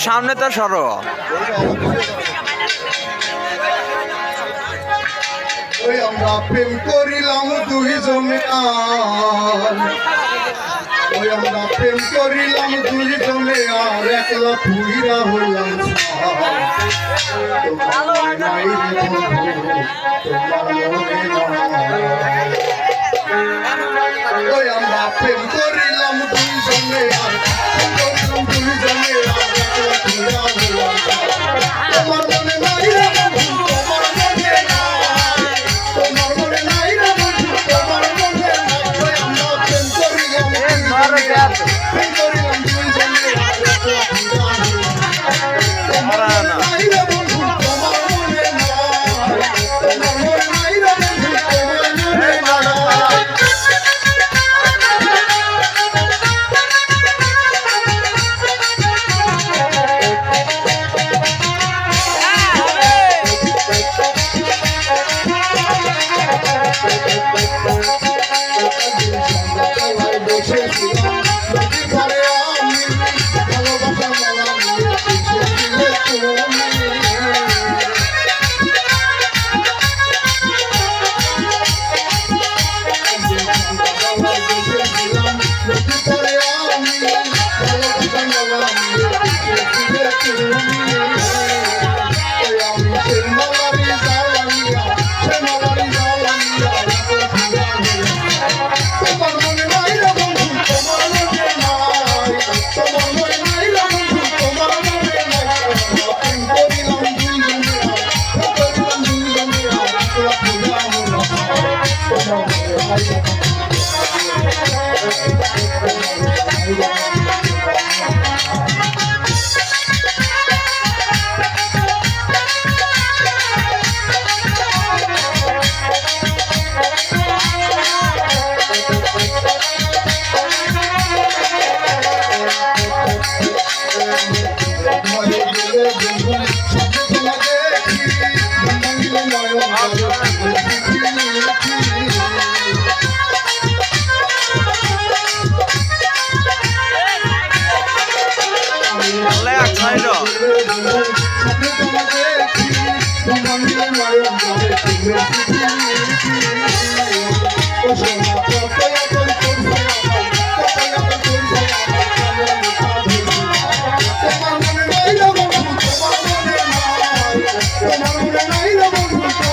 সামনে তো সরো। আমরা প্রেম করিলাম দুইজনে আমরা প্রেম করিলাম দুইজনে আর একলা পুইরা হইলাম আমরা প্রেম করিলাম দুইজনে আর দুইজনে একলা পুইরা হইলাম তোমার মনে নাই রে বন্ধু তোমার মনে নাই তোমার মনে নাই রে বন্ধু তোমার মনে নাই আমরা প্রেম করিলাম প্রেম করিলাম দুইজনে আর একলা পুইরা হইলাম তোমার মনে নাই রে বন্ধু তোমার মনে নাই তোমার মনে নাই রে বন্ধু তোমার মনে নাই তোমার মনে নাই রে বন্ধু